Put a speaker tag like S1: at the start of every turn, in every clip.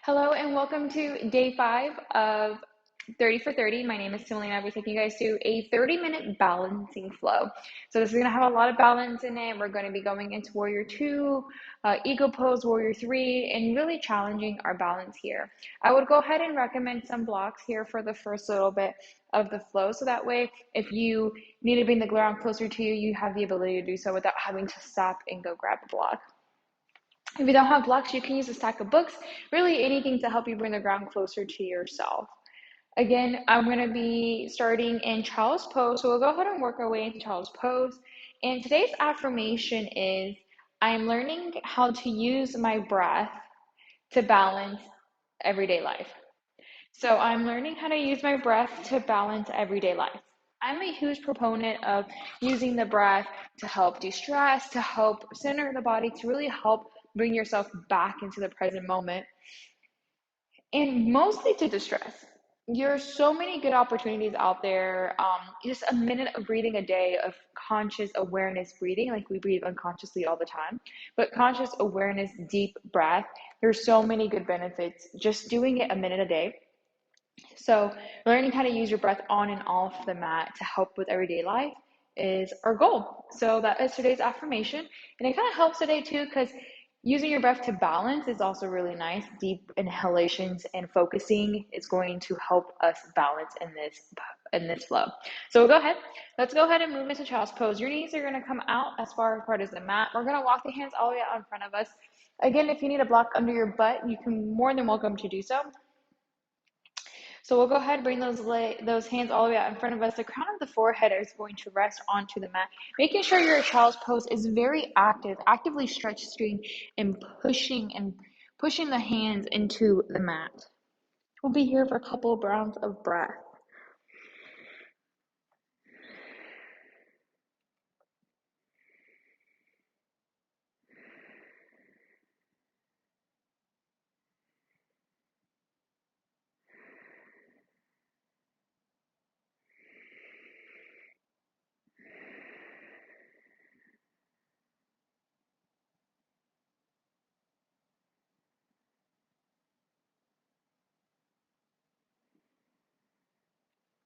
S1: Hello and welcome to day 5 of 30 for 30. My name is Simile and I'll be taking you guys through a 30-minute balancing flow. So this is going to have a lot of balance in it. We're going to be going into Warrior 2, Ego Pose, Warrior 3, and really challenging our balance here. I would go ahead and recommend some blocks here for the first little bit of the flow. So that way, if you need to bring the ground closer to you, you have the ability to do so without having to stop and go grab a block. If you don't have blocks, you can use a stack of books, really anything to help you bring the ground closer to yourself. Again, I'm going to be starting in child's pose, so we'll go ahead and work our way into child's pose. And today's affirmation is, I'm learning how to use my breath to balance everyday life. So I'm learning how to use my breath to balance everyday life. I'm a huge proponent of using the breath to help de-stress, to help center the body, to really help bring yourself back into the present moment, and mostly to distress. There's so many good opportunities out there. Just a minute of breathing a day of conscious awareness breathing, like we breathe unconsciously all the time, but conscious awareness, deep breath. There's so many good benefits just doing it a minute a day. So learning how to use your breath on and off the mat to help with everyday life is our goal. So that is today's affirmation. And it kind of helps today too, because using your breath to balance is also really nice. Deep inhalations and focusing is going to help us balance in this flow. So we'll go ahead. Let's go ahead and move into child's pose. Your knees are going to come out as far apart as the mat. We're going to walk the hands all the way out in front of us. Again, if you need a block under your butt, you can more than welcome to do so. So we'll go ahead and bring those hands all the way out in front of us. The crown of the forehead is going to rest onto the mat, making sure your child's pose is very active, actively stretching and pushing the hands into the mat. We'll be here for a couple of rounds of breath.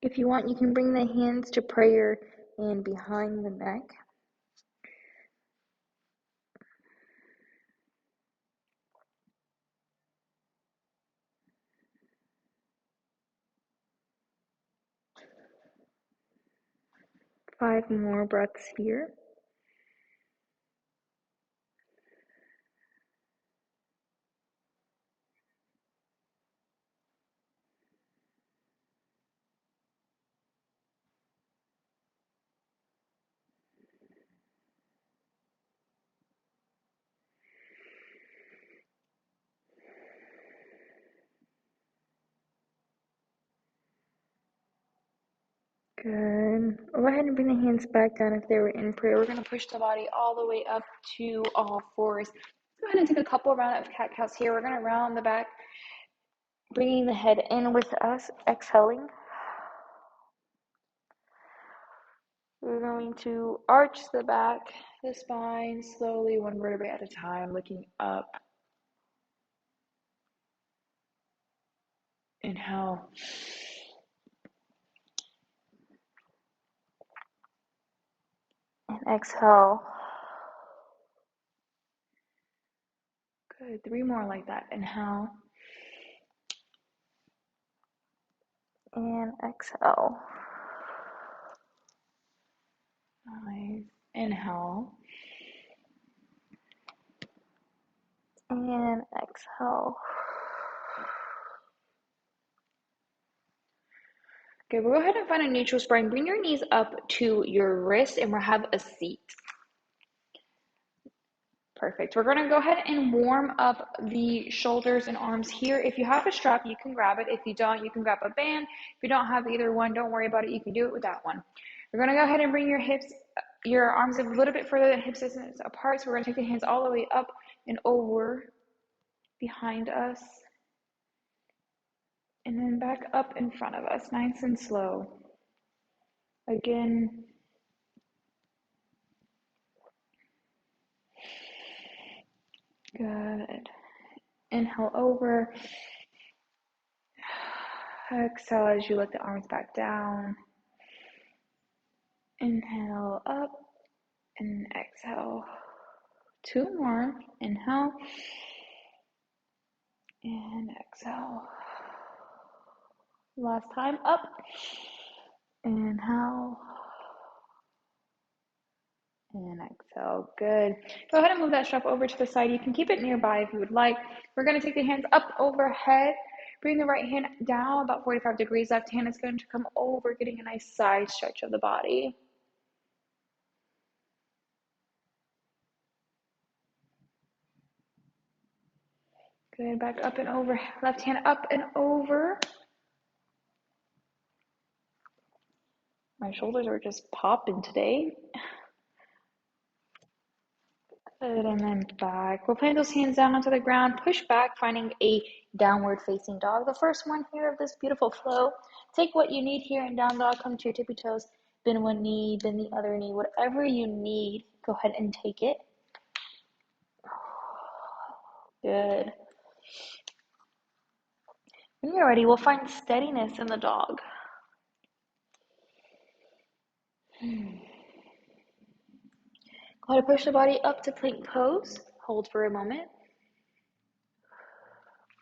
S1: If you want, you can bring the hands to prayer and behind the neck. Five more breaths here. Good. Go ahead and bring the hands back down if they were in prayer. We're going to push the body all the way up to all fours. Go ahead and take a couple rounds of cat-cows here. We're going to round the back, bringing the head in with us, exhaling. We're going to arch the back, the spine, slowly, one vertebrae at a time, looking up. Inhale. And exhale. Good. 3 more like that. Inhale. And exhale. Nice. Inhale. And exhale. Okay, we'll go ahead and find a neutral spine. Bring your knees up to your wrist and we'll have a seat. Perfect. We're going to go ahead and warm up the shoulders and arms here. If you have a strap, you can grab it. If you don't, you can grab a band. If you don't have either one, don't worry about it. You can do it with that one. We're going to go ahead and bring your arms a little bit further than hip distance apart. So we're going to take the hands all the way up and over behind us. And then back up in front of us, nice and slow. Again. Good. Inhale over. Exhale as you let the arms back down. Inhale up and exhale. 2 more. Inhale and exhale. Last time, up. Inhale and exhale. Good. Go ahead and move that strap over to the side. You can keep it nearby if you would like. We're going to take the hands up overhead. Bring the right hand down about 45 degrees. Left hand is going to come over, getting a nice side stretch of the body. Good. Back up and over. Left hand up and over. My shoulders are just popping today. Good, and then back. We'll plant those hands down onto the ground. Push back, finding a downward facing dog. The first one here of this beautiful flow. Take what you need here in down dog. Come to your tippy toes. Bend one knee, bend the other knee. Whatever you need, go ahead and take it. Good. When you're ready, we'll find steadiness in the dog. Go ahead and push the body up to plank pose. Hold for a moment.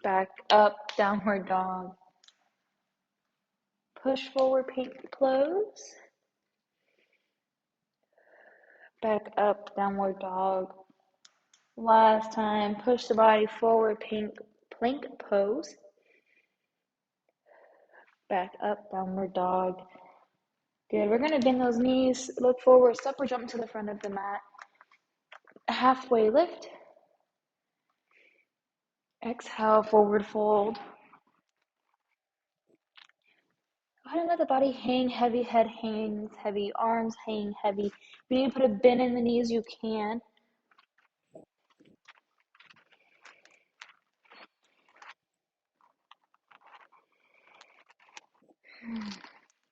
S1: Back up, downward dog. Push forward, plank pose. Back up, downward dog. Last time, push the body forward, plank pose. Back up, downward dog. Good. We're going to bend those knees, look forward, step or jump to the front of the mat. Halfway lift. Exhale, forward fold. Go ahead and let the body hang heavy, head hangs heavy, arms hang heavy. If you need to put a bend in the knees, you can.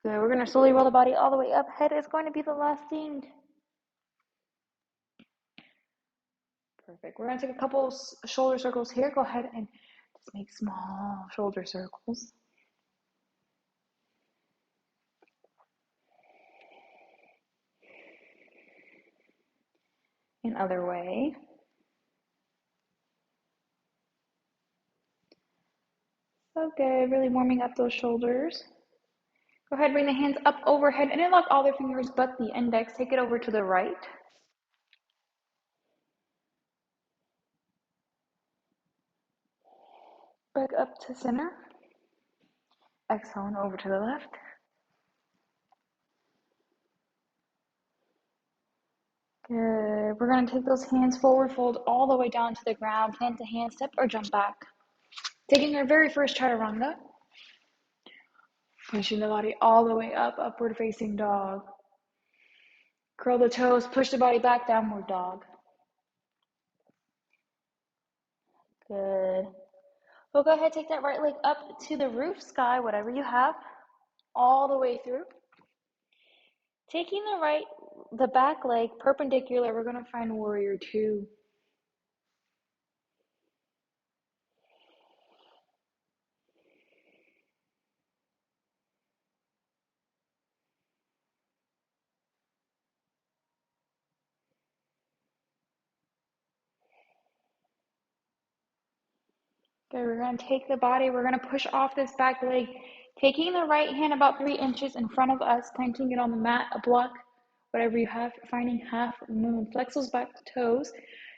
S1: Good. We're going to slowly roll the body all the way up. Head is going to be the last thing. Perfect. We're going to take a couple shoulder circles here. Go ahead and just make small shoulder circles. And other way. So good. Really warming up those shoulders. Go ahead, bring the hands up overhead and interlock all the fingers but the index. Take it over to the right. Back up to center. Exhale and over to the left. Good. We're going to take those hands forward, fold all the way down to the ground. Plant the hand, step or jump back. Taking your very first chaturanga. Pushing the body all the way up, upward facing dog. Curl the toes, push the body back, downward dog. Good. We'll go ahead, take that right leg up to the roof, sky, whatever you have, all the way through. Taking the back leg perpendicular, we're going to find warrior two. Good, we're going to take the body, we're going to push off this back leg, taking the right hand about 3 inches in front of us, planting it on the mat, a block, whatever you have, finding half moon. Flex those back toes,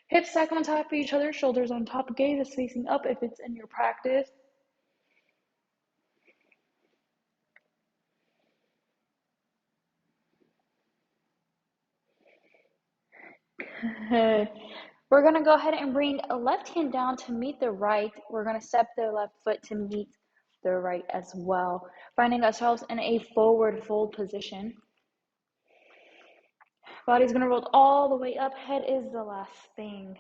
S1: hips stack on top of each other, shoulders on top, gaze is facing up if it's in your practice. Good. We're going to go ahead and bring a left hand down to meet the right. We're going to step the left foot to meet the right as well, finding ourselves in a forward fold position. Body's going to roll all the way up. Head is the last thing.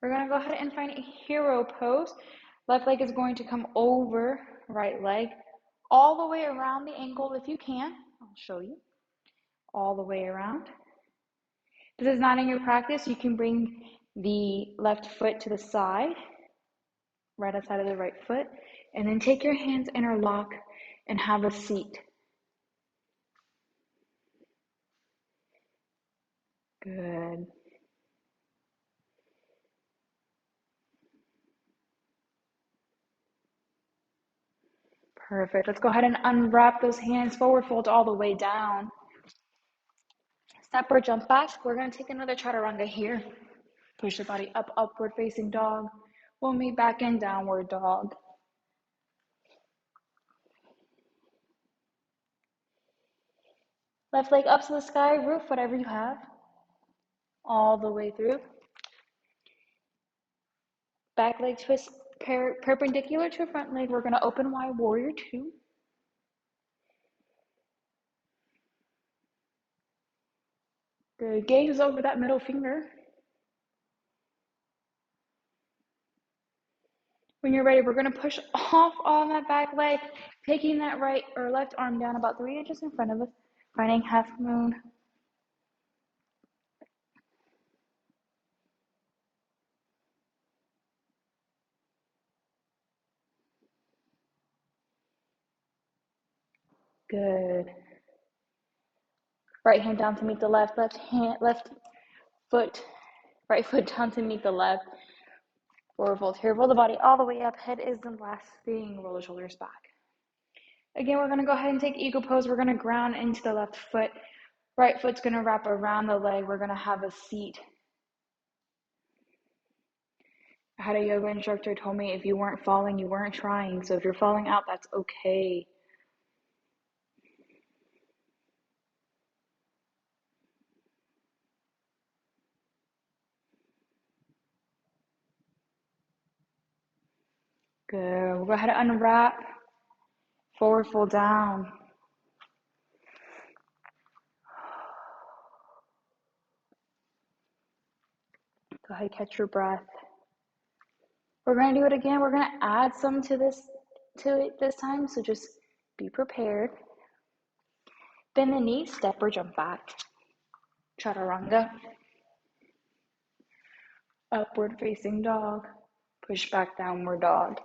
S1: We're going to go ahead and find a hero pose. Left leg is going to come over right leg, all the way around the ankle if you can. I'll show you. All the way around. If this is not in your practice, you can bring the left foot to the side. right outside of the right foot. And then take your hands, interlock, and have a seat. Good. Perfect. Let's go ahead and unwrap those hands, forward fold all the way down. Step or jump back. We're going to take another chaturanga here. Push the body up, upward facing dog. We'll meet back in downward dog. Left leg up to the sky, roof, whatever you have. All the way through. Back leg twist perpendicular to front leg. We're going to open wide, warrior two. Good. Gaze over that middle finger. When you're ready, we're going to push off on that back leg, taking that right or left arm down about 3 inches in front of us, finding half moon. Good. Right hand down to meet the left, left foot, right foot down to meet the left. Forward fold here, roll the body all the way up. Head is the last thing, roll the shoulders back. Again, we're gonna go ahead and take eagle pose. We're gonna ground into the left foot. Right foot's gonna wrap around the leg. We're gonna have a seat. I had a yoga instructor told me if you weren't falling, you weren't trying. So if you're falling out, that's okay. Good. We'll go ahead and unwrap. Forward fold down. Go ahead, catch your breath. We're going to do it again. We're going to add some to it this time, so just be prepared. Bend the knees, step or jump back. Chaturanga. Upward facing dog. Push back, downward dog.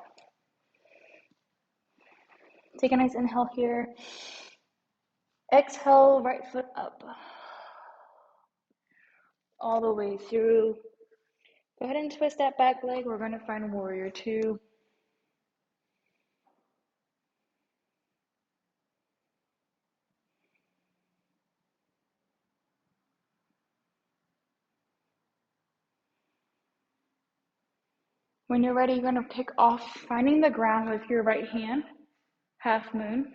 S1: Take a nice inhale here. Exhale, right foot up. All the way through. Go ahead and twist that back leg. We're going to find warrior two. When you're ready, you're going to kick off, finding the ground with your right hand. Half moon.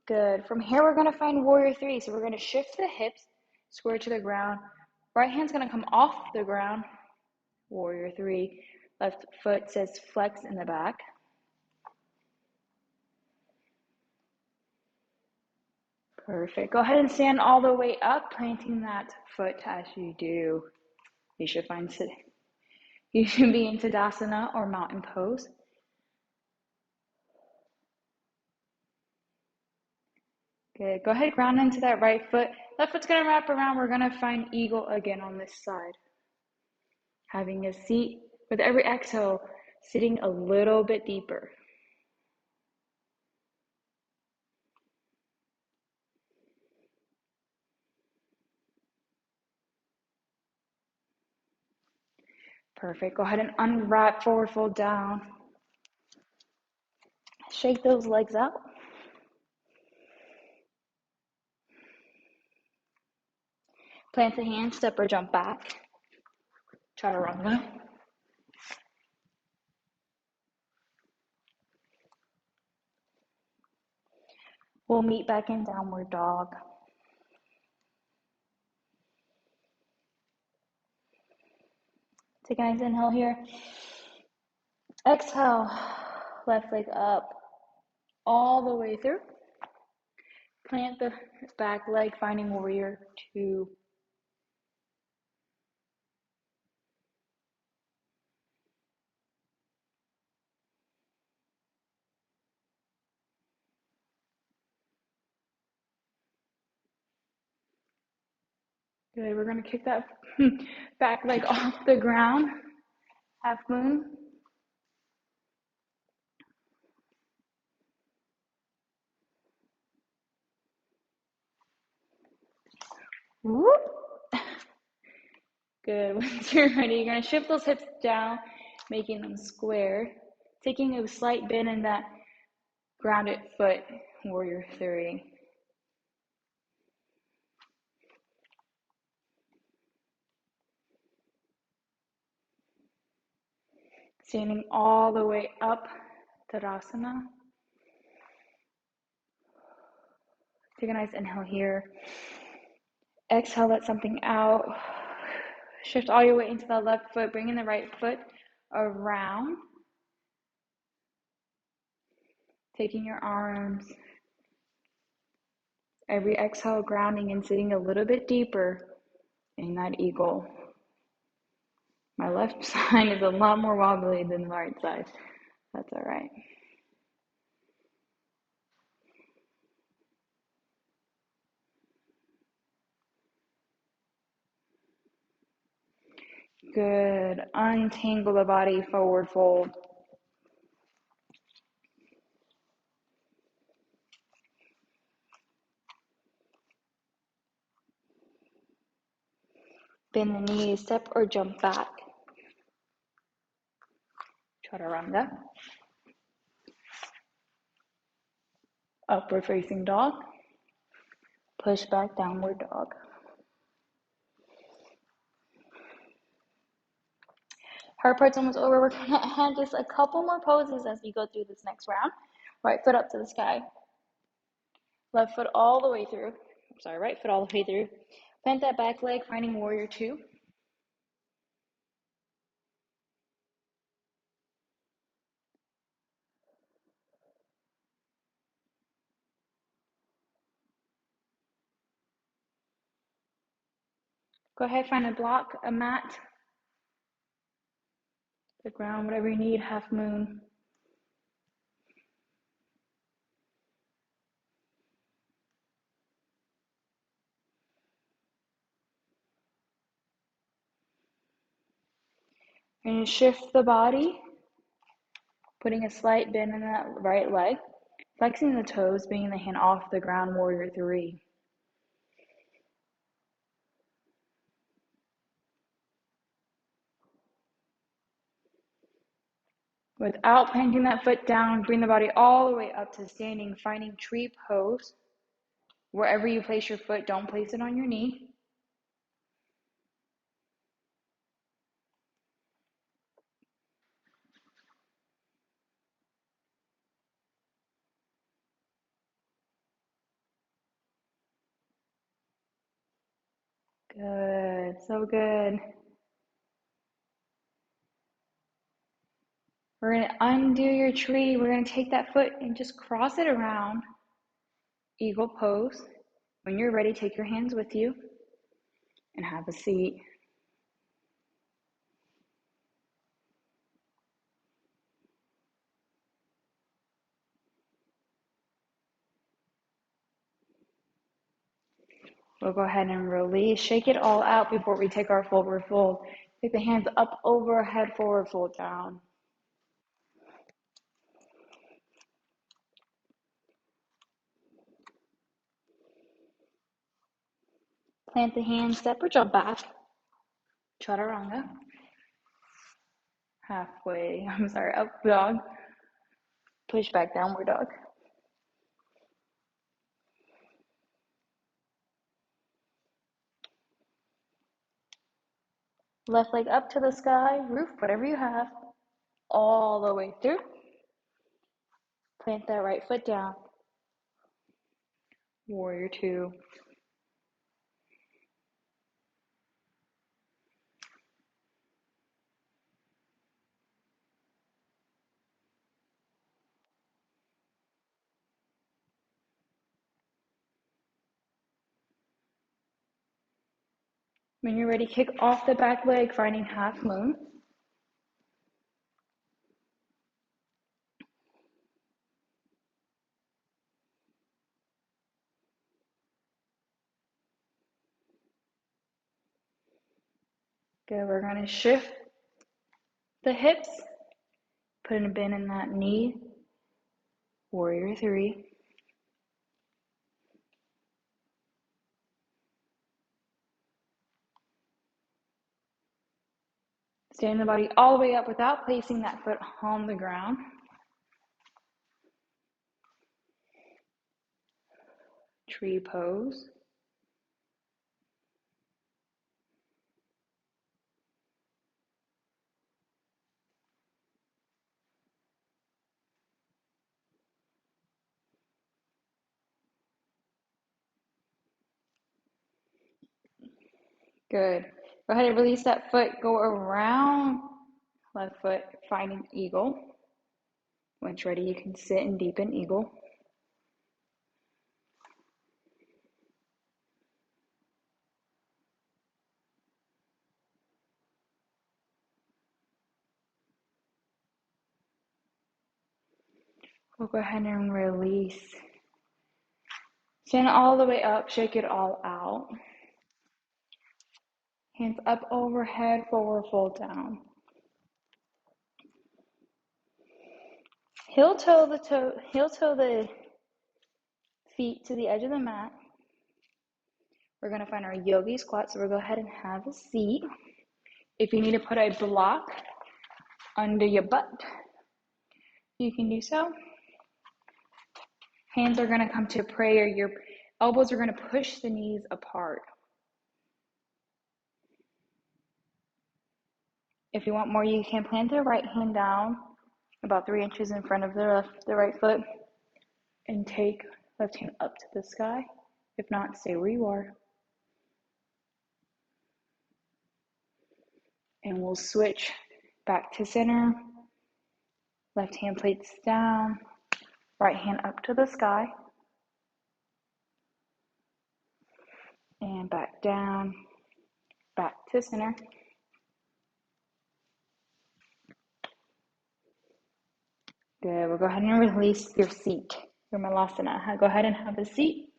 S1: Good. From here, we're going to find warrior three. So we're going to shift the hips, square to the ground. Right hand's going to come off the ground. Warrior three. Left foot says flex in the back. Perfect. Go ahead and stand all the way up, planting that foot as you do. You should be in Tadasana or mountain pose. Good. Go ahead, ground into that right foot. Left foot's going to wrap around. We're going to find eagle again on this side. Having a seat with every exhale, sitting a little bit deeper. Perfect. Go ahead and unwrap, forward fold down. Shake those legs out. Plant the hand, step or jump back. Chaturanga. We'll meet back in downward dog. Take a nice inhale here. Exhale, left leg up all the way through. Plant the back leg, finding warrior two. Good. We're going to kick that back leg off the ground. Half moon. Whoop. Good. Once you're ready, you're going to shift those hips down, making them square. Taking a slight bend in that grounded foot, warrior three. Standing all the way up, Tadasana. Take a nice inhale here. Exhale, let something out. Shift all your weight into the left foot, bringing the right foot around. Taking your arms. Every exhale, grounding and sitting a little bit deeper in that eagle. My left side is a lot more wobbly than the right side. That's all right. Good. Untangle the body, forward fold. Bend the knees, step or jump back. Chaturanga. Upward facing dog. Push back, downward dog. Hard part's almost over. We're going to add just a couple more poses as we go through this next round. Right foot up to the sky. Left foot all the way through. Right foot all the way through. Plant that back leg, finding warrior two. Go ahead, find a block, a mat, the ground, whatever you need, half moon. And shift the body, putting a slight bend in that right leg, flexing the toes, bringing the hand off the ground, warrior three. Without planting that foot down, bring the body all the way up to standing, finding tree pose. Wherever you place your foot, don't place it on your knee. Good, so good. We're going to undo your tree. We're going to take that foot and just cross it around. Eagle pose. When you're ready, take your hands with you and have a seat. We'll go ahead and release. Shake it all out before we take our forward fold. Take the hands up overhead, forward fold down. Plant the hands, step or jump back. Chaturanga. Up dog. Push back, downward dog. Left leg up to the sky, roof, whatever you have, all the way through. Plant that right foot down. Warrior two. When you're ready, kick off the back leg, finding half moon. Good. We're going to shift the hips, put a bend in that knee. Warrior three. Stand the body all the way up without placing that foot on the ground. Tree pose. Good. Go ahead and release that foot. Go around left foot, finding eagle. Once ready, you can sit and deepen eagle. We'll go ahead and release. Stand all the way up, shake it all out. Hands up overhead, forward fold down. Heel toe the feet to the edge of the mat. We're going to find our yogi squat, so we'll go ahead and have a seat. If you need to put a block under your butt, you can do so. Hands are going to come to prayer. Your elbows are going to push the knees apart. If you want more, you can plant the right hand down about 3 inches in front of the right foot and take left hand up to the sky. If not, stay where you are. And we'll switch back to center. Left hand plates down, right hand up to the sky. And back down, back to center. Good. We'll go ahead and release your seat, your malasana. Go ahead and have a seat.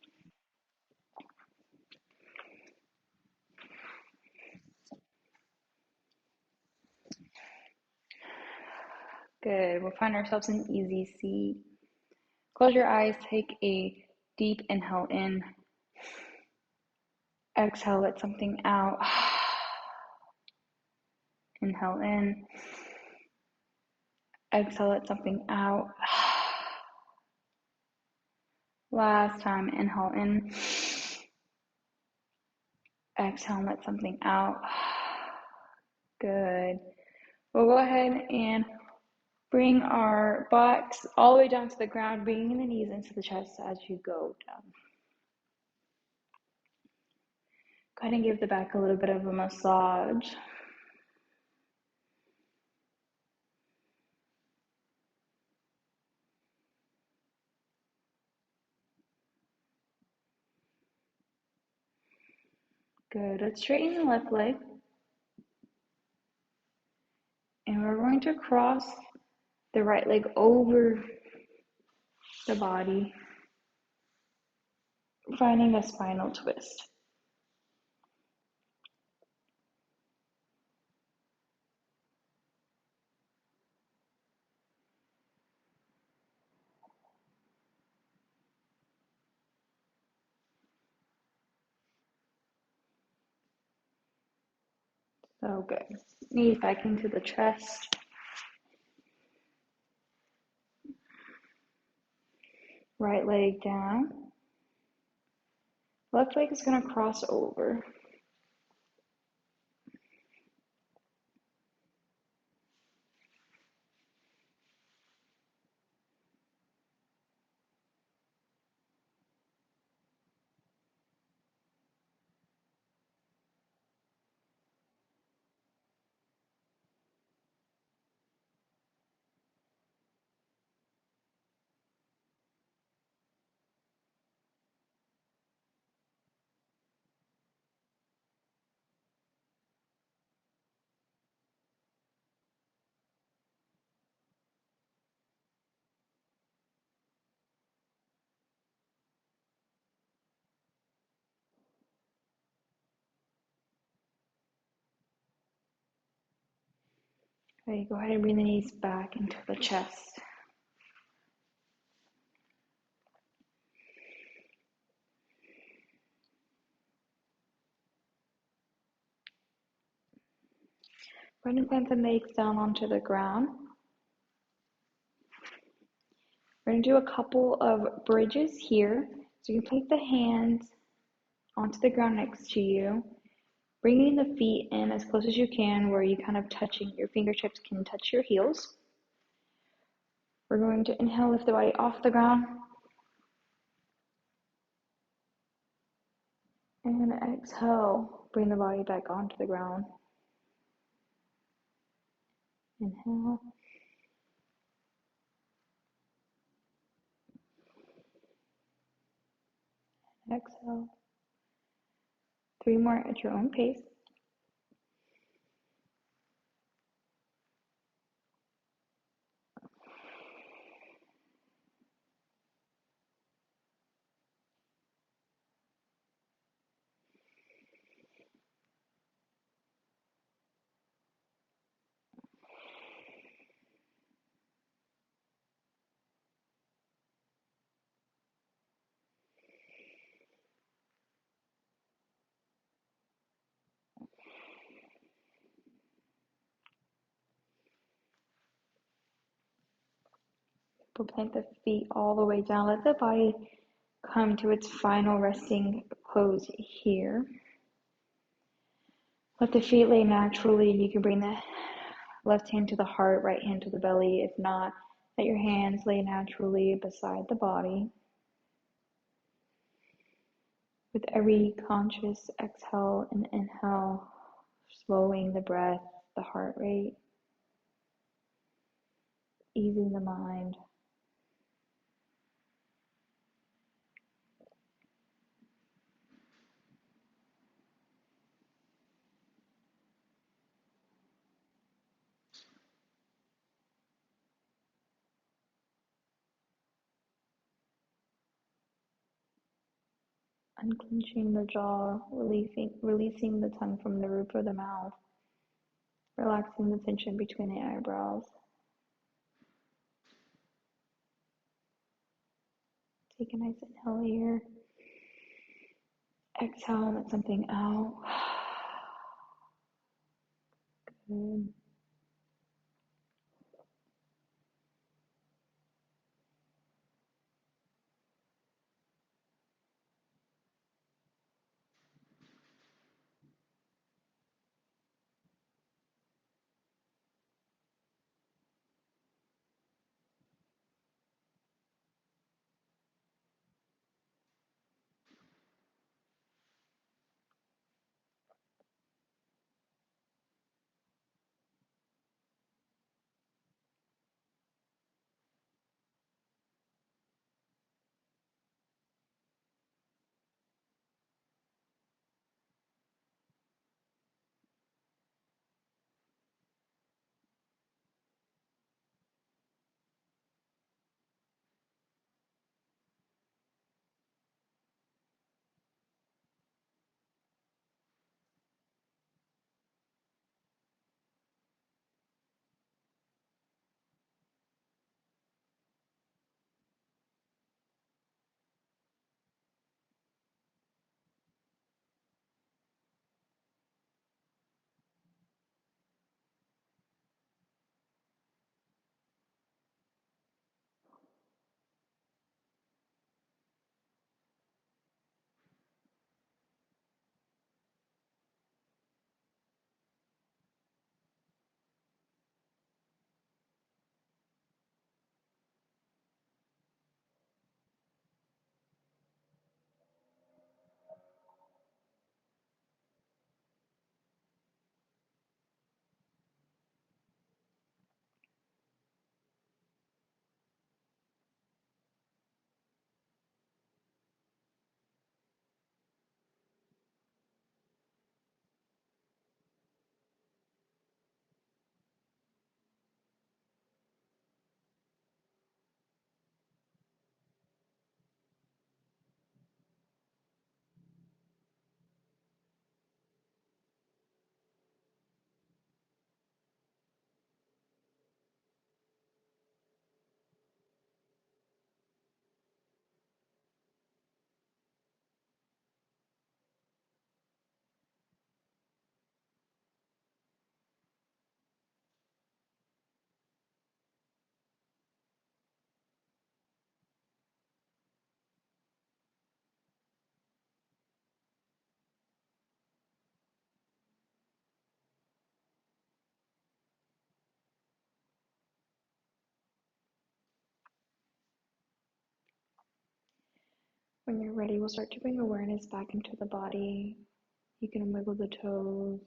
S1: Good. We'll find ourselves an easy seat. Close your eyes. Take a deep inhale in. Exhale, let something out. Inhale in. Exhale, let something out. Last time, inhale in. Exhale and let something out. Good. We'll go ahead and bring our buttocks all the way down to the ground, bringing the knees into the chest as you go down. Go ahead and give the back a little bit of a massage. Good. Let's straighten the left leg. And we're going to cross the right leg over the body, finding a spinal twist. So good. Knees back into the chest. Right leg down. Left leg is going to cross over. Okay, go ahead and bring the knees back into the chest. Go ahead and plant the legs down onto the ground. We're going to do a couple of bridges here. So you can place the hands onto the ground next to you, bringing the feet in as close as you can where you kind of touching, your fingertips can touch your heels. We're going to inhale, lift the body off the ground. And exhale, bring the body back onto the ground. Inhale. Exhale. 3 more at your own pace. We'll plant the feet all the way down. Let the body come to its final resting pose here. Let the feet lay naturally. You can bring the left hand to the heart, right hand to the belly. If not, let your hands lay naturally beside the body. With every conscious exhale and inhale, slowing the breath, the heart rate, easing the mind. Unclenching the jaw, releasing the tongue from the roof of the mouth, relaxing the tension between the eyebrows. Take a nice inhale here. Exhale, let something out. Good. When you're ready, we'll start to bring awareness back into the body. You can wiggle the toes,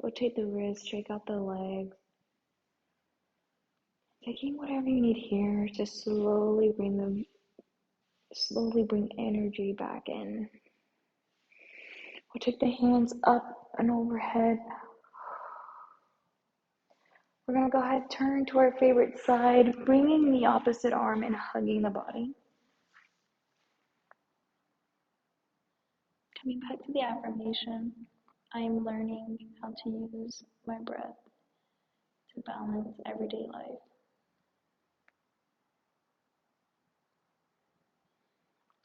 S1: rotate the wrists, shake out the legs. Taking whatever you need here to slowly bring energy back in. We'll take the hands up and overhead. We're going to go ahead and turn to our favorite side, bringing the opposite arm and hugging the body. Coming back to the affirmation, I am learning how to use my breath to balance everyday life.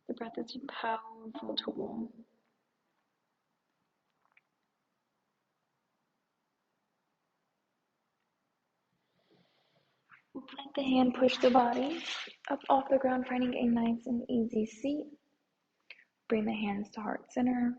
S1: The breath is a powerful tool. We'll plant the hand, push the body up off the ground, finding a nice and easy seat. Bring the hands to heart center.